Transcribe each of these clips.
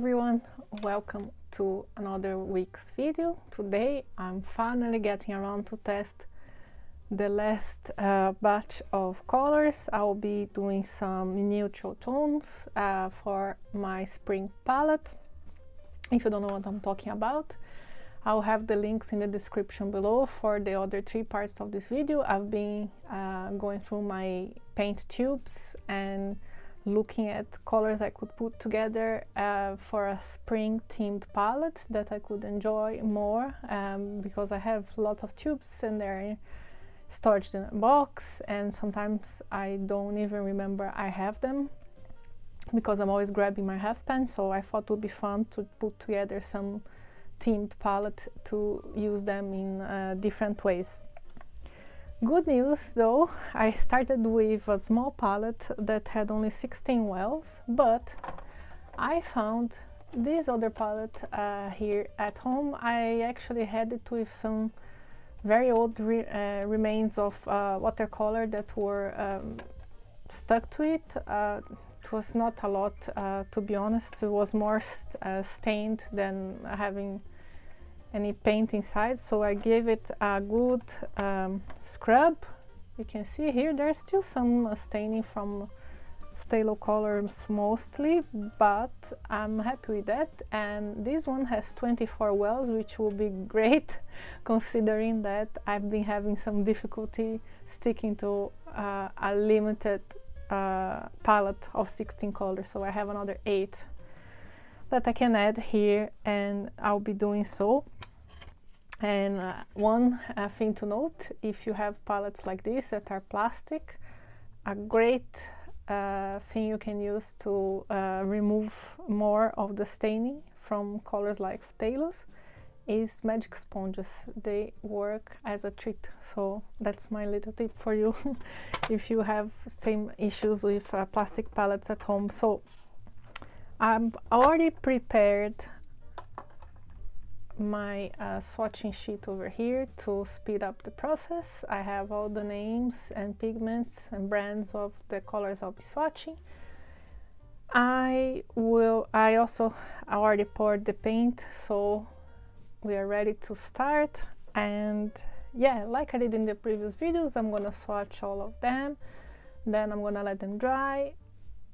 everyone, welcome to another week's video. Today I'm finally getting around to test the last batch of colors. I'll be doing some neutral tones for my spring palette. If you don't know what I'm talking about, I'll have the links in the description below for the other three parts of this video. I've been going through my paint tubes and looking at colors I could put together for a spring themed palette that I could enjoy more, because I have lots of tubes and they're stored in a box, and sometimes I don't even remember I have them because I'm always grabbing my half pen. So I thought it would be fun to put together some themed palette to use them in different ways. Good news though, I started with a small palette that had only 16 wells, but I found this other palette here at home. I actually had it with some very old remains of watercolor that were stuck to it. It was not a lot, to be honest. It was more stained than having any paint inside, so I gave it a good scrub. You can see here there's still some staining from phthalo colors mostly, but I'm happy with that. And this one has 24 wells, which will be great considering that I've been having some difficulty sticking to a limited palette of 16 colors. So I have another 8 that I can add here, and I'll be doing so. And one thing to note, if you have palettes like this that are plastic, a great thing you can use to remove more of the staining from colors like phthalos is magic sponges. They work as a treat, so that's my little tip for you if you have same issues with plastic palettes at home. So I've already prepared my swatching sheet over here to speed up the process. I have all the names and pigments and brands of the colors I'll be swatching. I already poured the paint, so we are ready to start. And yeah, like I did in the previous videos, I'm gonna swatch all of them, then I'm gonna let them dry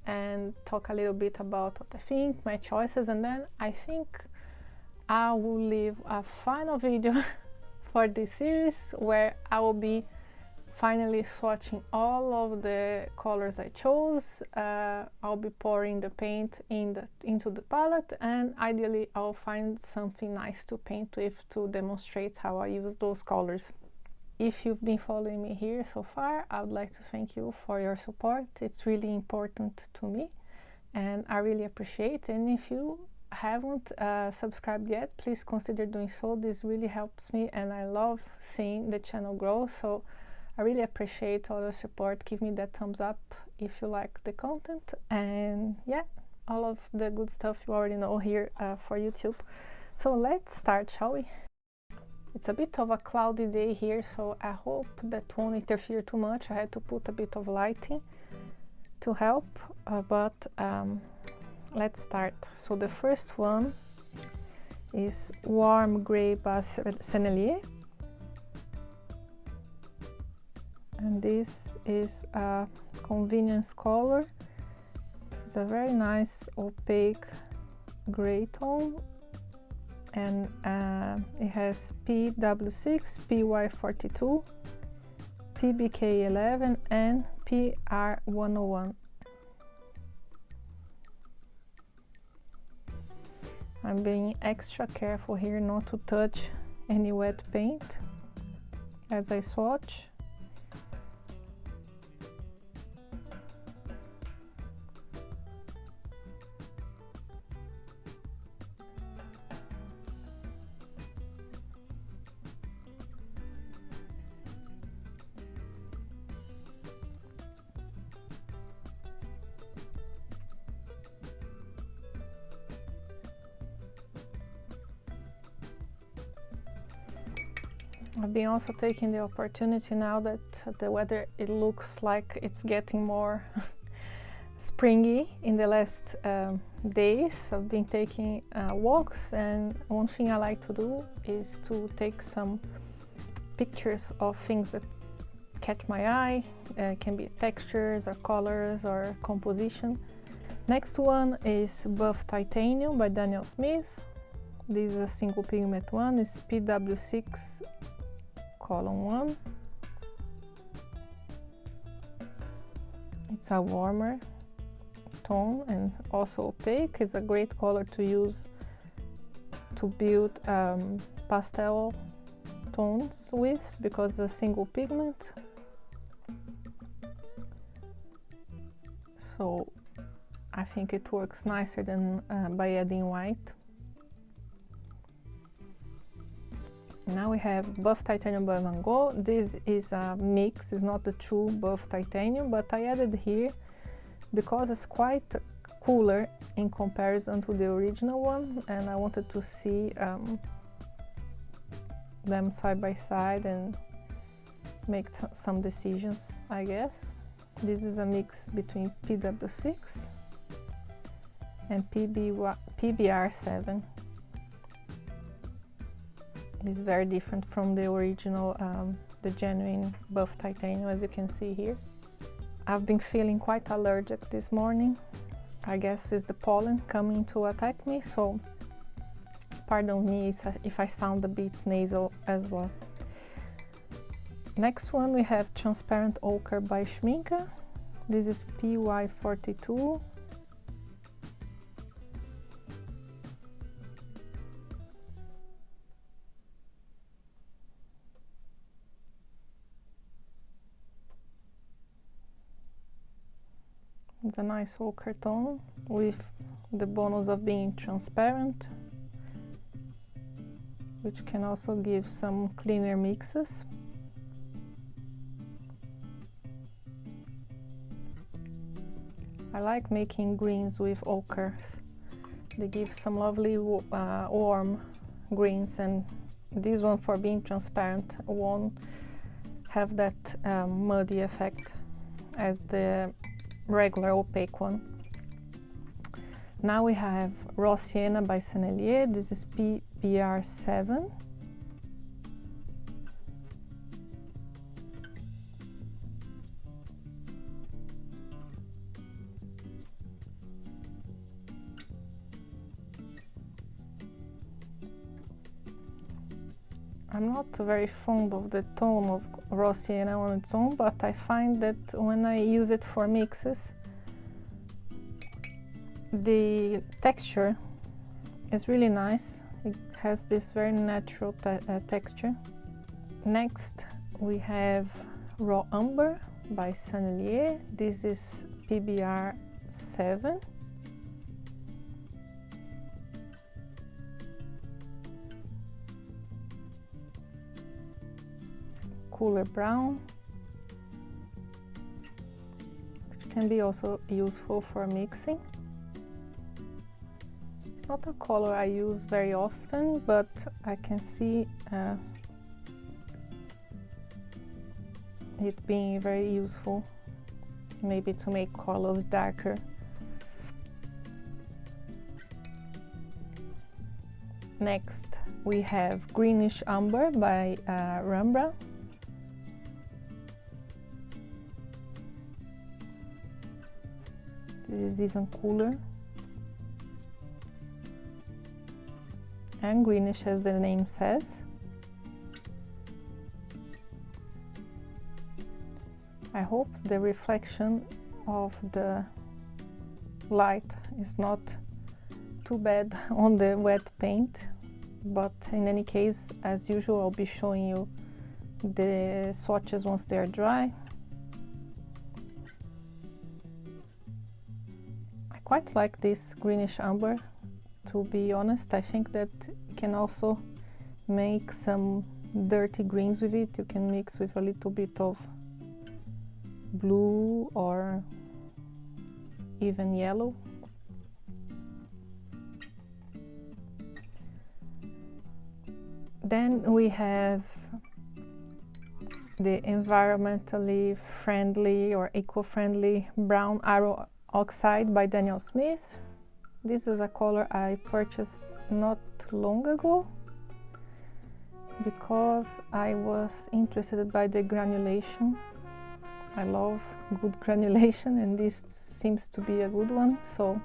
and talk a little bit about what I think, my choices, and then I think I will leave a final video for this series where I will be finally swatching all of the colors I chose. I'll be pouring the paint into the palette, and ideally I'll find something nice to paint with to demonstrate how I use those colors. If you've been following me here so far, I would like to thank you for your support. It's really important to me and I really appreciate it. And if you haven't subscribed yet, please consider doing so. This really helps me and I love seeing the channel grow, so I really appreciate all the support. Give me that thumbs up if you like the content, and yeah, all of the good stuff you already know here for YouTube. So let's start, shall we? It's a bit of a cloudy day here, so I hope that won't interfere too much. I had to put a bit of lighting to help, but let's start. So the first one is Warm Grey Bas Sennelier, and this is a convenience color. It's a very nice opaque gray tone, and it has PW6, PY42, PBK11 and PR101. I'm being extra careful here not to touch any wet paint as I swatch. I've been also taking the opportunity now that the weather, it looks like it's getting more springy in the last days. I've been taking walks, and one thing I like to do is to take some pictures of things that catch my eye. It can be textures or colors or composition. Next one is Buff Titanium by Daniel Smith. This is a single pigment one. It's PW6 column 1. It's a warmer tone and also opaque. It's a great color to use to build pastel tones with, because it's a single pigment. So I think it works nicer than by adding white. Now we have Buff Titanium by Van Gogh. This is a mix, it's not the true Buff Titanium, but I added here because it's quite cooler in comparison to the original one, and I wanted to see them side by side and make some decisions, I guess. This is a mix between PW6 and PBR7. It's very different from the original, the genuine Buff Titanium, as you can see here. I've been feeling quite allergic this morning. I guess it's the pollen coming to attack me, so pardon me if I sound a bit nasal as well. Next one we have Transparent Ochre by Schminke. This is PY42. It's a nice ochre tone with the bonus of being transparent, which can also give some cleaner mixes. I like making greens with ochres. They give some lovely warm greens, and this one, for being transparent, won't have that muddy effect as the regular opaque one. Now we have Raw Sienna by Sennelier. This is PBR7. I'm not very fond of the tone of Raw Sienna on its own, but I find that when I use it for mixes, the texture is really nice. It has this very natural texture. Next we have Raw Umber by Sennelier. This is PBR7. Cooler brown, which can be also useful for mixing. It's not a color I use very often, but I can see it being very useful, maybe to make colors darker. Next we have Greenish Umber by Rembrandt. This is even cooler and greenish, as the name says. I hope the reflection of the light is not too bad on the wet paint, but in any case, as usual, I'll be showing you the swatches once they are dry. Quite like this greenish umber, to be honest. I think that you can also make some dirty greens with it. You can mix with a little bit of blue or even yellow. Then we have the environmentally friendly or eco-friendly Brown Arrow Oxide by Daniel Smith. This is a color I purchased not long ago because I was interested by the granulation. I love good granulation, and this seems to be a good one. So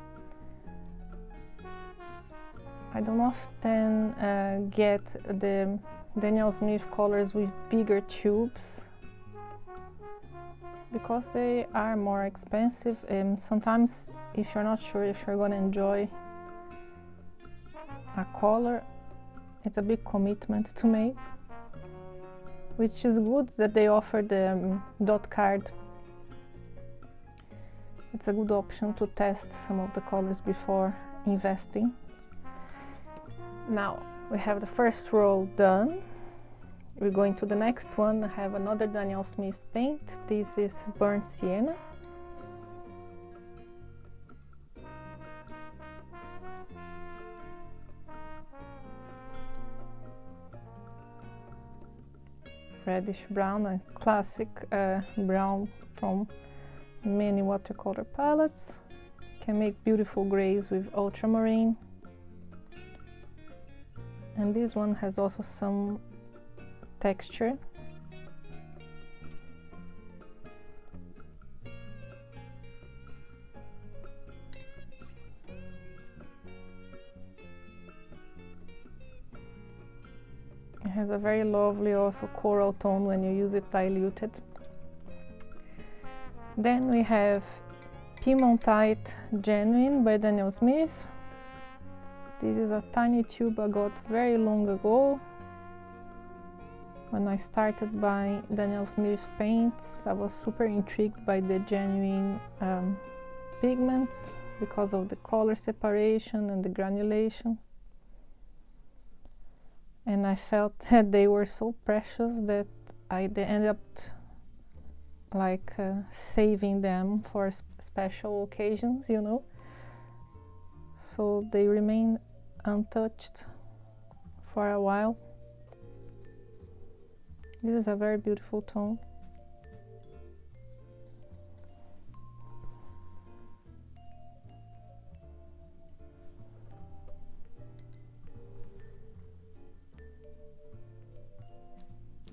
I don't often get the Daniel Smith colors with bigger tubes because they are more expensive, and sometimes if you're not sure if you're gonna enjoy a color, it's a big commitment to make, which is good that they offer the dot card. It's a good option to test some of the colors before investing. Now we have the first row done. We're going to the next one. I have another Daniel Smith paint. This is Burnt Sienna. Reddish brown, a classic brown from many watercolor palettes. Can make beautiful grays with ultramarine. And this one has also some texture. It has a very lovely also coral tone when you use it diluted. Then we have Piemontite Genuine by Daniel Smith. This is a tiny tube I got very long ago. When I started buying Daniel Smith paints, I was super intrigued by the genuine pigments because of the color separation and the granulation. And I felt that they were so precious that I ended up like saving them for special occasions, you know. So they remain untouched for a while. This is a very beautiful tone.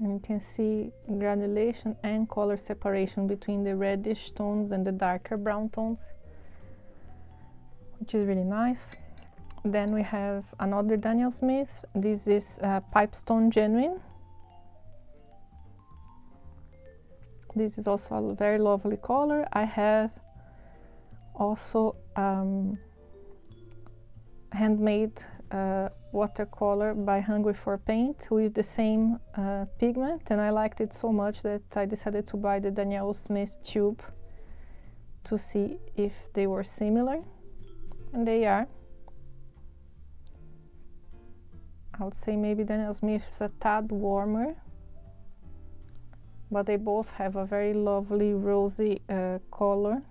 And you can see granulation and color separation between the reddish tones and the darker brown tones, which is really nice. Then we have another Daniel Smith. This is Pipestone Genuine. This is also a very lovely color. I have also handmade watercolor by Hungry for Paint with the same pigment, and I liked it so much that I decided to buy the Daniel Smith tube to see if they were similar, and they are. I would say maybe Daniel Smith is a tad warmer, but they both have a very lovely rosy color,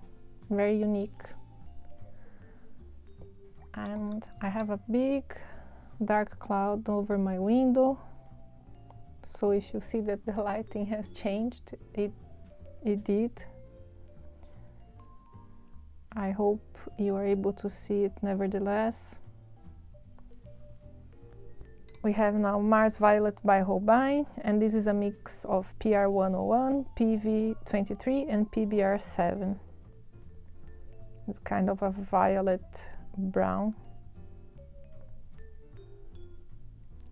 very unique. And I have a big dark cloud over my window, so if you see that the lighting has changed, it did. I hope you are able to see it nevertheless. We have now Mars Violet by Holbein, and this is a mix of PR101, PV23 and PBR7. It's kind of a violet brown,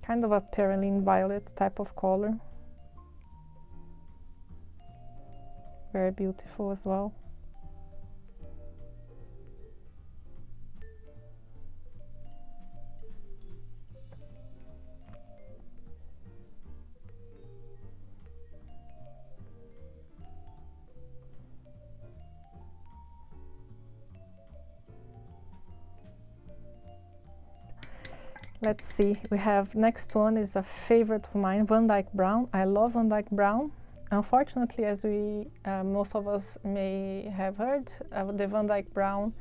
kind of a perylene violet type of color. Very beautiful as well. Let's see, we have next one is a favorite of mine, Van Dyke Brown. I love Van Dyke Brown. Unfortunately, as we most of us may have heard, the Van Dyke Brown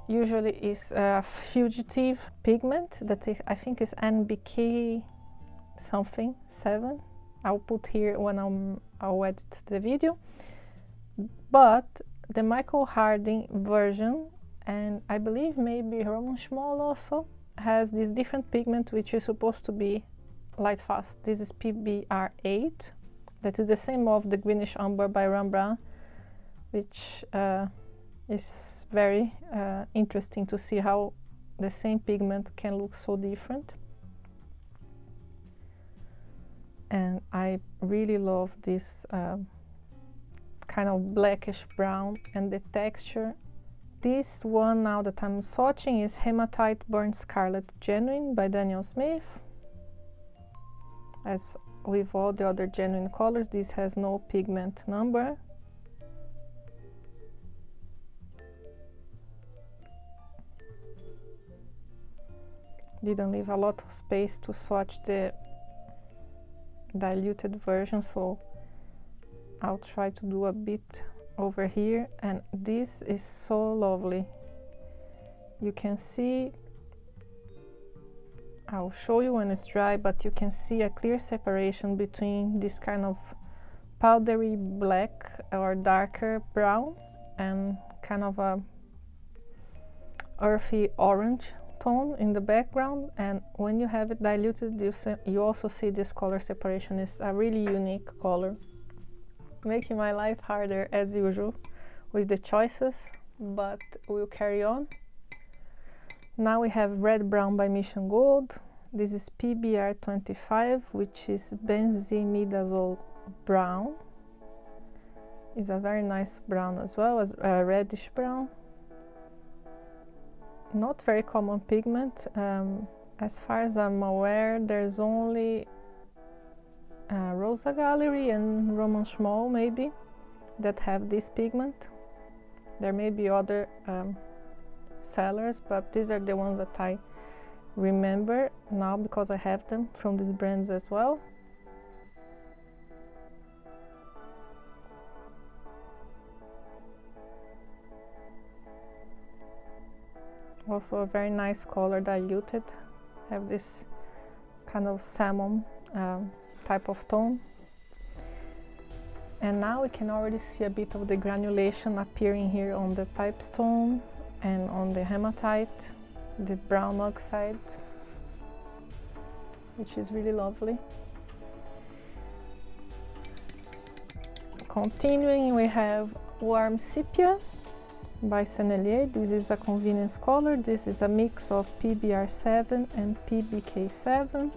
usually is a fugitive pigment that I think is NBK something 7. I'll put here when I'll edit the video. But the Michael Harding version, and I believe maybe Roman Schmoll also has this different pigment which is supposed to be light fast. This is PBR8. That is the same of the Greenish Umber by Rembrandt, which is very interesting to see how the same pigment can look so different. And I really love this kind of blackish brown, and the texture. This one now that I'm swatching is Hematite Burnt Scarlet Genuine by Daniel Smith. As with all the other genuine colors, this has no pigment number. Didn't leave a lot of space to swatch the diluted version, so I'll try to do a bit over here. And this is so lovely. You can see, I'll show you when it's dry, but you can see a clear separation between this kind of powdery black or darker brown and kind of a earthy orange tone in the background. And when you have it diluted, you also see this color separation. Is a really unique color, making my life harder as usual with the choices, but we'll carry on. Now we have Red Brown by Mission Gold. This is PBR25, which is benzimidazole brown. It's a very nice brown as well, as a reddish brown. Not very common pigment. As far as I'm aware, there's only Rosa Gallery and Roman Schmoll maybe that have this pigment. There may be other sellers, but these are the ones that I remember now because I have them from these brands as well. Also a very nice color, diluted. Have this kind of salmon type of tone. And now we can already see a bit of the granulation appearing here on the pipestone and on the hematite, the brown oxide, which is really lovely. Continuing, we have Warm Sepia by Sennelier. This is a convenience color. This is a mix of PBR7 and PBK7.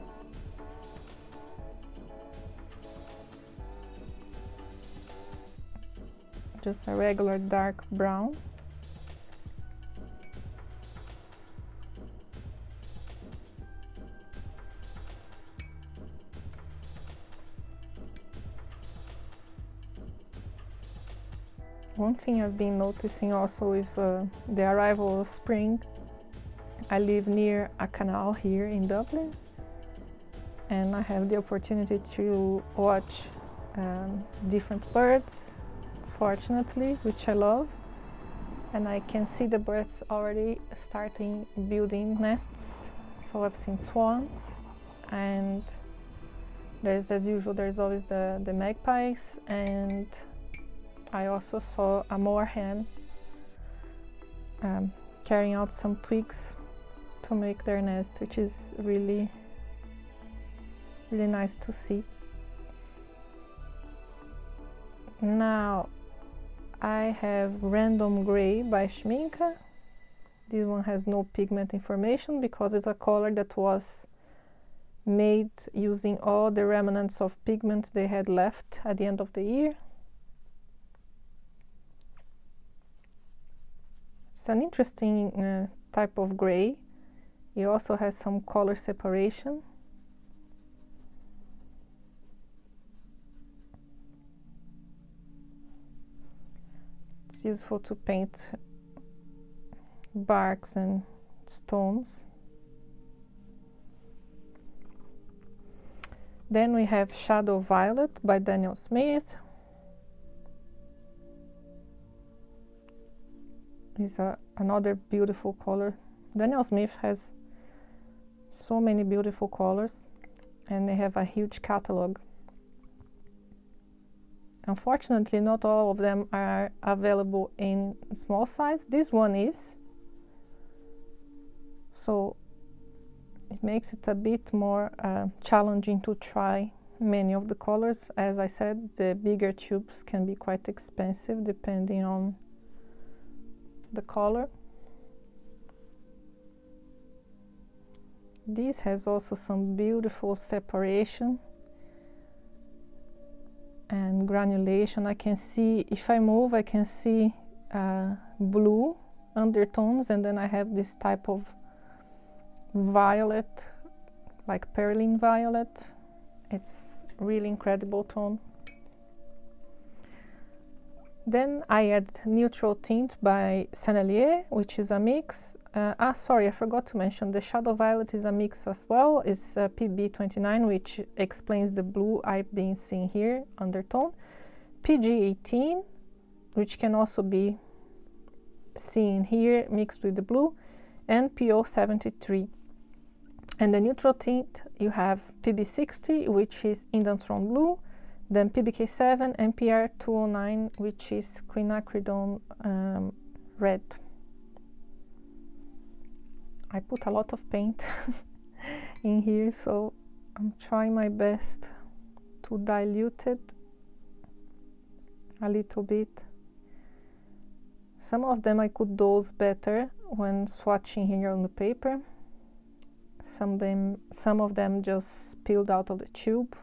Just a regular dark brown. One thing I've been noticing also with the arrival of spring, I live near a canal here in Dublin, and I have the opportunity to watch different birds, fortunately, which I love. And I can see the birds already starting building nests. So I've seen swans, and there's, as usual, there's always the magpies, and I also saw a moorhen carrying out some twigs to make their nest, which is really, really nice to see. Now I have Random Gray by Schminke. This one has no pigment information because it's a color that was made using all the remnants of pigment they had left at the end of the year. It's an interesting type of gray. It also has some color separation. It's useful to paint barks and stones. Then we have Shadow Violet by Daniel Smith. It's another beautiful color. Daniel Smith has so many beautiful colors, and they have a huge catalog. Unfortunately, not all of them are available in small size. This one is, so it makes it a bit more challenging to try many of the colors. As I said, the bigger tubes can be quite expensive depending on the color. This has also some beautiful separation and granulation. I can see, if I move, I can see blue undertones, and then I have this type of violet, like perylene violet. It's really incredible tone. Then I add Neutral Tint by Sennelier, which is a mix. Sorry, I forgot to mention the Shadow Violet is a mix as well. It's PB29, which explains the blue I've been seeing here, undertone. PG18, which can also be seen here, mixed with the blue. And PO73. And the Neutral Tint, you have PB60, which is Indantron Blue. Then PBK7 and PR209, which is quinacridone red. I put a lot of paint in here, so I'm trying my best to dilute it a little bit. Some of them I could dose better when swatching here on the paper. Some of them just spilled out of the tube.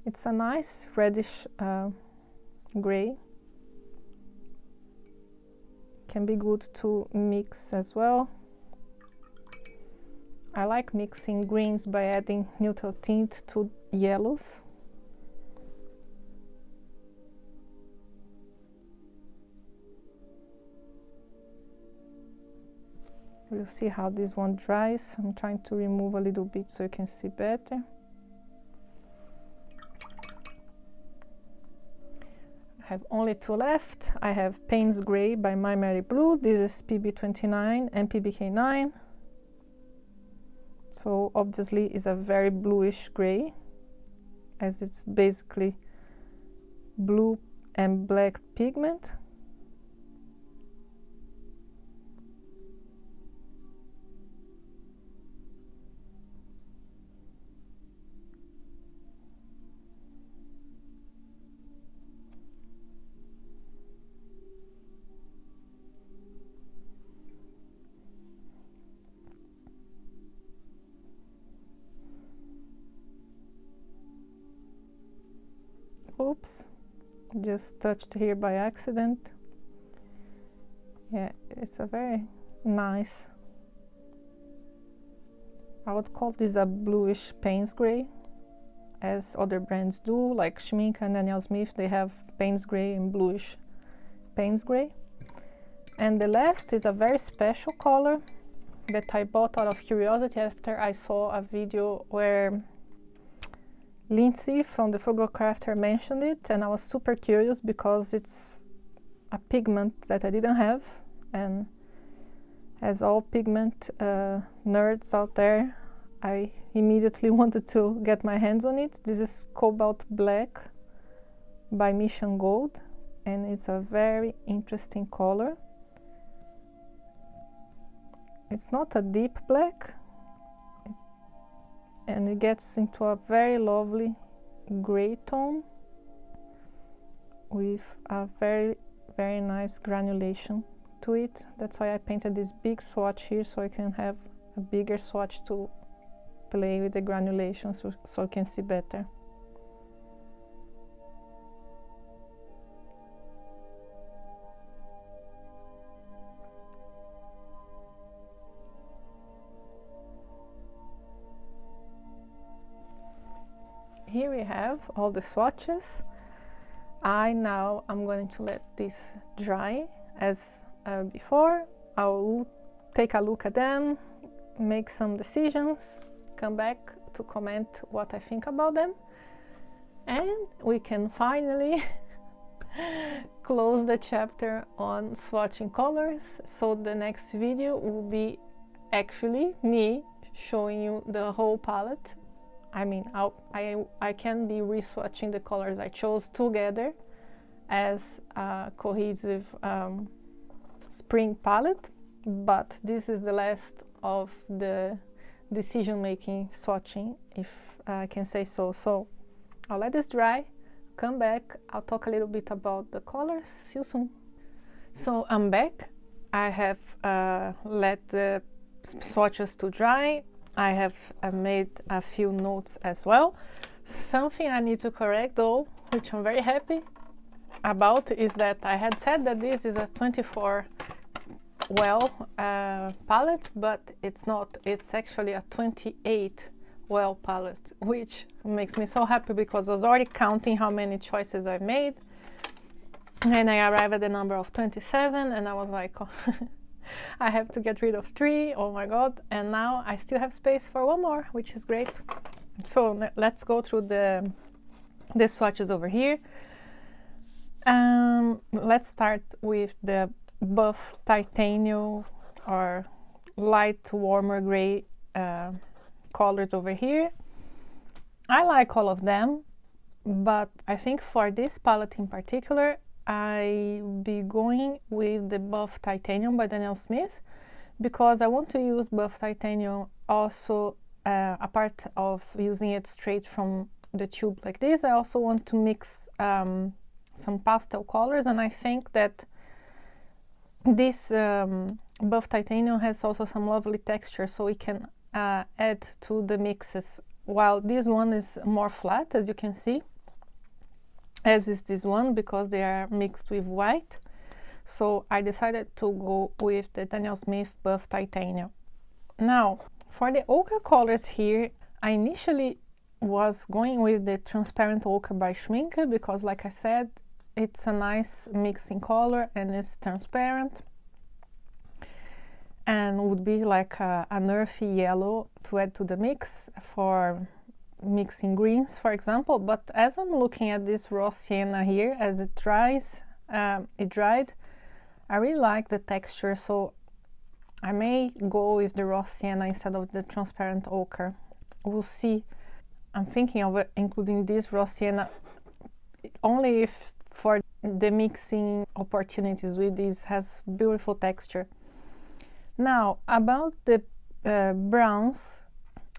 It's a nice reddish gray. Can be good to mix as well. I like mixing greens by adding neutral tint to yellows. We'll see how this one dries. I'm trying to remove a little bit so you can see better. I have only two left. I have Payne's Gray by My Mary Blue. This is PB29 and PBK9. So obviously it's a very bluish gray, as it's basically blue and black pigment. Oops, just touched here by accident. Yeah, it's a very nice, I would call this a bluish Payne's Gray, as other brands do, like Schmincke and Daniel Smith. They have Payne's Gray and bluish Payne's Gray. And the last is a very special color that I bought out of curiosity after I saw a video where Lindsay from the Frugal Crafter mentioned it, and I was super curious because it's a pigment that I didn't have, and as all pigment nerds out there, I immediately wanted to get my hands on it. This is Cobalt Black by Mission Gold, and it's a very interesting color. It's not a deep black, and it gets into a very lovely gray tone with a very, very nice granulation to it. That's why I painted this big swatch here, so I can have a bigger swatch to play with the granulation, so I can see better. Here we have all the swatches. I'm going to let this dry as before. I will take a look at them, make some decisions, come back to comment what I think about them, and we can finally close the chapter on swatching colors. So the next video will be actually me showing you the whole palette I mean, I can be re-swatching the colors I chose together as a cohesive spring palette, but this is the last of the decision-making swatching, if I can say so. So I'll let this dry, come back, I'll talk a little bit about the colors. See you soon. So I'm back. I have let the swatches to dry. I have made a few notes as well. Something I need to correct though, which I'm very happy about, is that I had said that this is a 24 well palette, but it's not. It's actually a 28 well palette, which makes me so happy because I was already counting how many choices I've made, and I arrived at the number of 27, and I was like, oh, I have to get rid of 3, oh my god, and now I still have space for one more, which is great. So let's go through the swatches over here. Let's start with the buff titanium or light warmer gray colors over here. I like all of them, but I think for this palette in particular I'll be going with the buff titanium by Daniel Smith, because I want to use buff titanium also apart of using it straight from the tube like this. I also want to mix some pastel colors, and I think that this buff titanium has also some lovely texture, so we can add to the mixes, while this one is more flat, as you can see, as is this one, because they are mixed with white. So I decided to go with the Daniel Smith buff titanium. Now for the ochre colors here, I initially was going with the transparent ochre by Schminke, because like I said, it's a nice mixing color and it's transparent and would be like an earthy yellow to add to the mix for mixing greens, for example. But as I'm looking at this raw sienna here, as it dried, I really like the texture, so I may go with the raw sienna instead of the transparent ochre. We'll see. I'm thinking of including this raw sienna only if for the mixing opportunities with this, has beautiful texture. Now about the browns,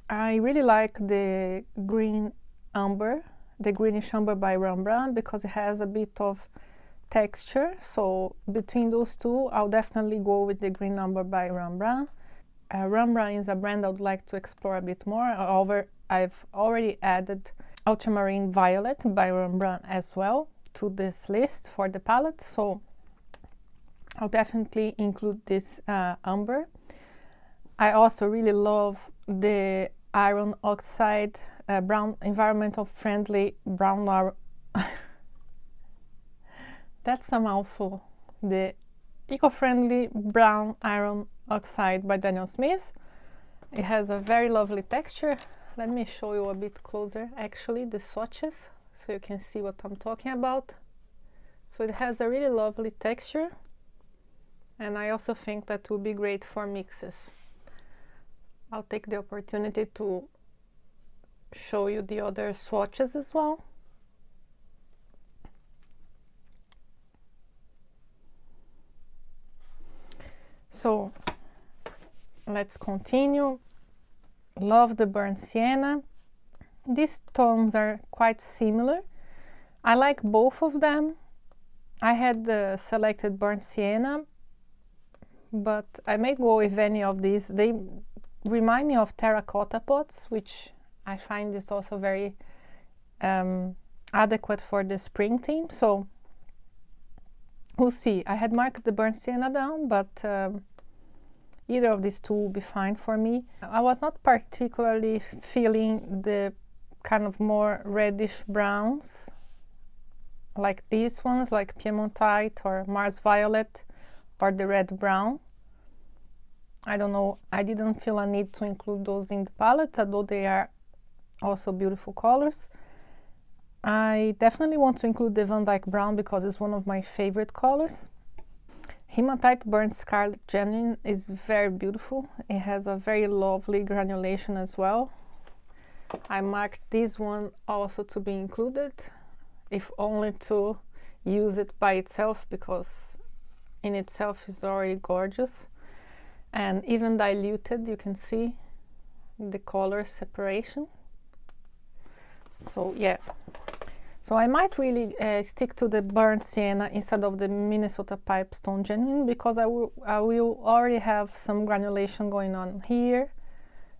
I really like the green umber, the greenish umber by Rembrandt, because it has a bit of texture. So between those two, I'll definitely go with the green umber by Rembrandt. Rembrandt is a brand I would like to explore a bit more. However, I've already added Ultramarine Violet by Rembrandt as well to this list for the palette, so I'll definitely include this umber. I also really love the iron oxide brown, environmental friendly brown that's a mouthful. The eco-friendly brown iron oxide by Daniel Smith. It has a very lovely texture. Let me show you a bit closer actually the swatches, so you can see what I'm talking about. So it has a really lovely texture, and I also think that will be great for mixes. I'll take the opportunity to show you the other swatches as well. So let's continue. Love the burnt sienna. These tones are quite similar. I like both of them. I had selected burnt sienna, but I may go with any of these. They remind me of terracotta pots, which I find is also very adequate for the spring theme. So we'll see. I had marked the burnt sienna down, but either of these two will be fine for me. I was not particularly feeling the kind of more reddish browns like these ones, like Piemontite or Mars Violet or the red brown. I don't know, I didn't feel a need to include those in the palette, although they are also beautiful colors. I definitely want to include the Van Dyke Brown because it's one of my favorite colors. Hematite Burnt Scarlet Genuine is very beautiful. It has a very lovely granulation as well. I marked this one also to be included, if only to use it by itself, because in itself is already gorgeous and even diluted. You can see the color separation. So yeah, so I might really stick to the burnt sienna instead of the Minnesota Pipestone Genuine, because I will already have some granulation going on here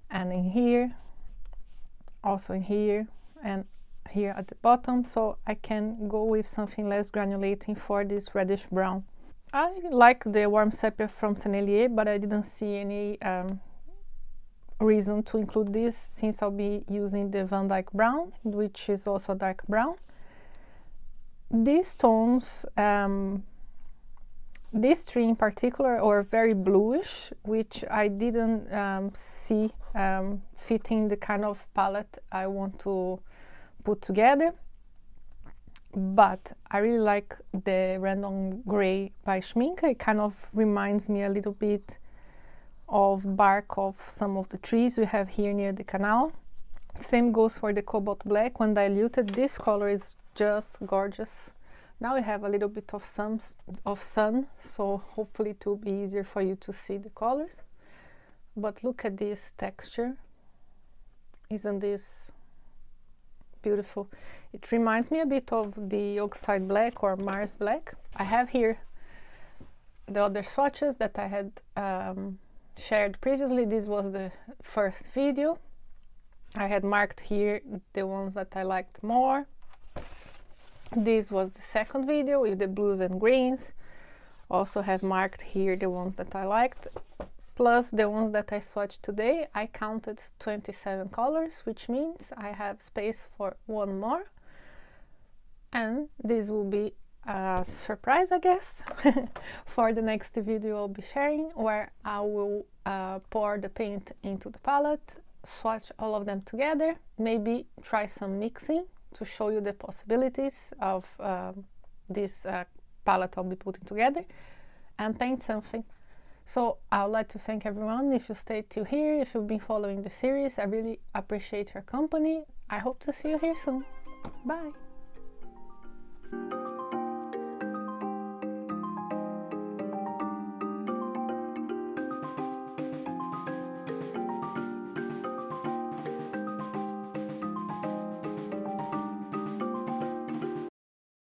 and in here, also in here and here at the bottom, so I can go with something less granulating for this reddish brown. I like the warm sepia from Sennelier, but I didn't see any reason to include this, since I'll be using the Van Dyke brown, which is also a dark brown. These tones, these three in particular, are very bluish, which I didn't see fitting the kind of palette I want to put together. But I really like the Random Gray by Schmincke. It kind of reminds me a little bit of bark of some of the trees we have here near the canal. Same goes for the Cobalt Black. When diluted, this color is just gorgeous. Now we have a little bit of sun, so hopefully it will be easier for you to see the colors. But look at this texture. Isn't this beautiful? It reminds me a bit of the Oxide Black or Mars Black. I have here the other swatches that I had shared previously. This was the first video. I had marked here the ones that I liked more. This was the second video with the blues and greens. Also have marked here the ones that I liked, plus the ones that I swatched today. I counted 27 colors, which means I have space for one more. And this will be a surprise, I guess, for the next video I'll be sharing, where I will pour the paint into the palette, swatch all of them together, maybe try some mixing to show you the possibilities of this palette I'll be putting together, and paint something. So I would like to thank everyone if you stayed till here, if you've been following the series. I really appreciate your company. I hope to see you here soon. Bye!